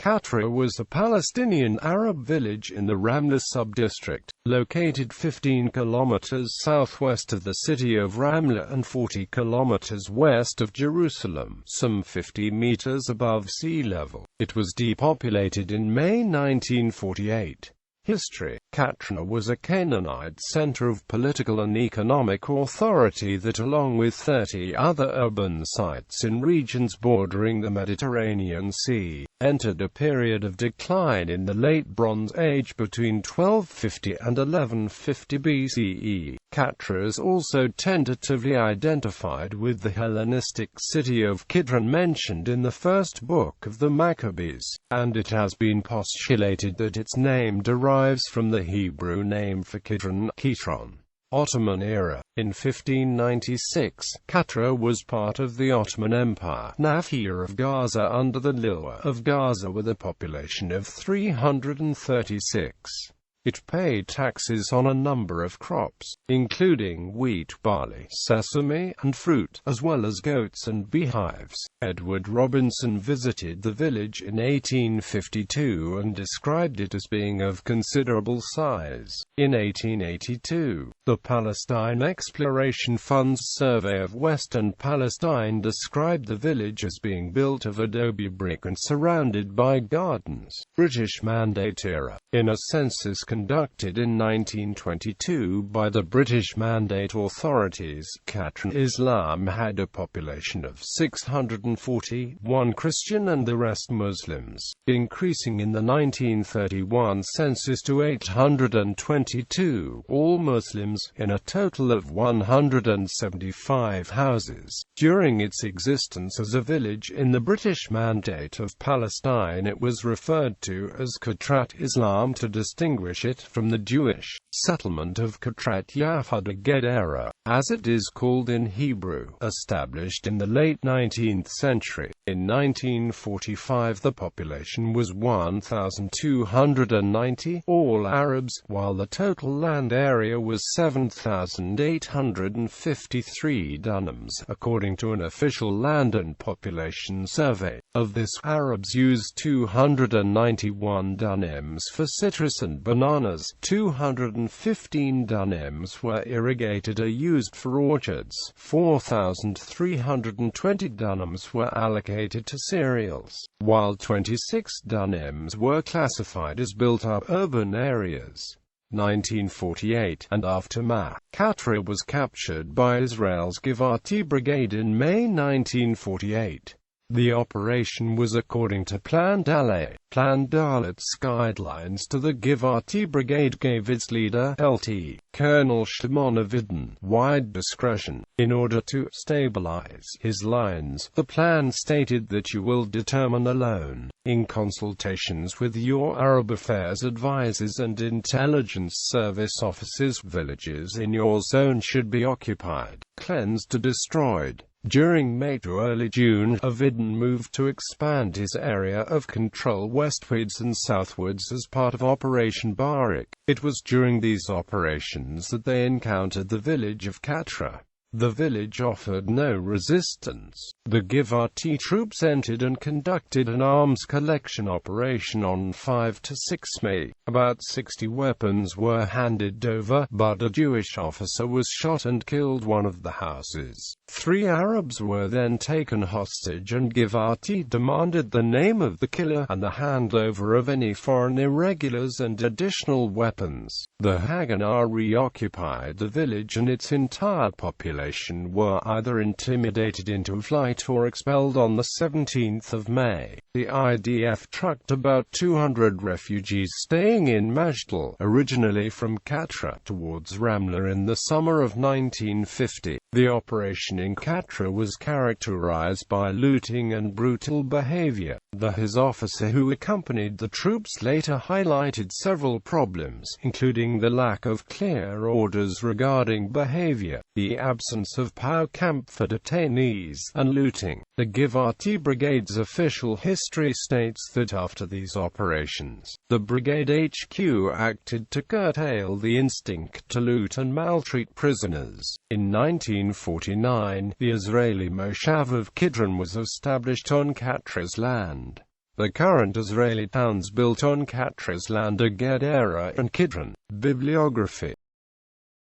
Qatra was a Palestinian Arab village in the Ramle Subdistrict, located 15 kilometers southwest of the city of Ramla and 40 kilometers west of Jerusalem, some 50 meters above sea level. It was depopulated in May 1948. History. Qatra was a Canaanite center of political and economic authority that, along with 30 other urban sites in regions bordering the Mediterranean Sea, entered a period of decline in the Late Bronze Age between 1250 and 1150 BCE. Qatra is also tentatively identified with the Hellenistic city of Kidron mentioned in the first book of the Maccabees, and it has been postulated that its name derives from the Hebrew name for Kidron, Kitron. Ottoman era. In 1596, Qatra was part of the Ottoman Empire, Nahia of Gaza under the Liwa of Gaza with a population of 336. It paid taxes on a number of crops, including wheat, barley, sesame, and fruit, as well as goats and beehives. Edward Robinson visited the village in 1852 and described it as being of considerable size. In 1882, the Palestine Exploration Fund's survey of Western Palestine described the village as being built of adobe brick and surrounded by gardens. British Mandate era. In a census conducted in 1922 by the British Mandate authorities, Qatra Islam had a population of 641 Christian and the rest Muslims, increasing in the 1931 census to 822, all Muslims, in a total of 175 houses. During its existence as a village in the British Mandate of Palestine, it was referred to as Qatrat Islam to distinguish it from the Jewish settlement of Qatrat Yahuda Gedera, as it is called in Hebrew, established in the late 19th century. In 1945 the population was 1,290, all Arabs, while the total land area was 7,853 dunams, according to an official land and population survey. Of this, Arabs used 291 dunams for citrus and bananas, 215 dunams were irrigated or used for orchards, 4,320 dunams were allocated to cereals, while 26 dunams were classified as built-up urban areas. 1948 and aftermath. Qatra was captured by Israel's Givati Brigade in May 1948. The operation was according to Plan Dalet. Plan Dalet's guidelines to the Givati Brigade gave its leader, Lt. Colonel Shimon Avidan, wide discretion. In order to stabilize his lines, the plan stated that you will determine alone, in consultations with your Arab affairs advisors and intelligence service officers, villages in your zone should be occupied, cleansed or destroyed. During May to early June, Avidan moved to expand his area of control westwards and southwards as part of Operation Barak. It was during these operations that they encountered the village of Qatra. The village offered no resistance. The Givati troops entered and conducted an arms collection operation on 5 to 6 May. About 60 weapons were handed over, but a Jewish officer was shot and killed one of the houses. 3 Arabs were then taken hostage and Givati demanded the name of the killer and the handover of any foreign irregulars and additional weapons. The Haganah reoccupied the village and its entire population were either intimidated into flight or expelled on the 17th of May. The IDF trucked about 200 refugees staying in Majdal, originally from Qatra, towards Ramla in the summer of 1950. The operation in Qatra was characterized by looting and brutal behavior. His officer who accompanied the troops later highlighted several problems, including the lack of clear orders regarding behavior, the absence of POW camp for detainees, and looting. The Givati Brigade's official history states that after these operations, the brigade HQ acted to curtail the instinct to loot and maltreat prisoners. In 1949, the Israeli Moshav of Kidron was established on Qatra's land. The current Israeli towns built on Qatra's land are Gedera and Qatra. Bibliography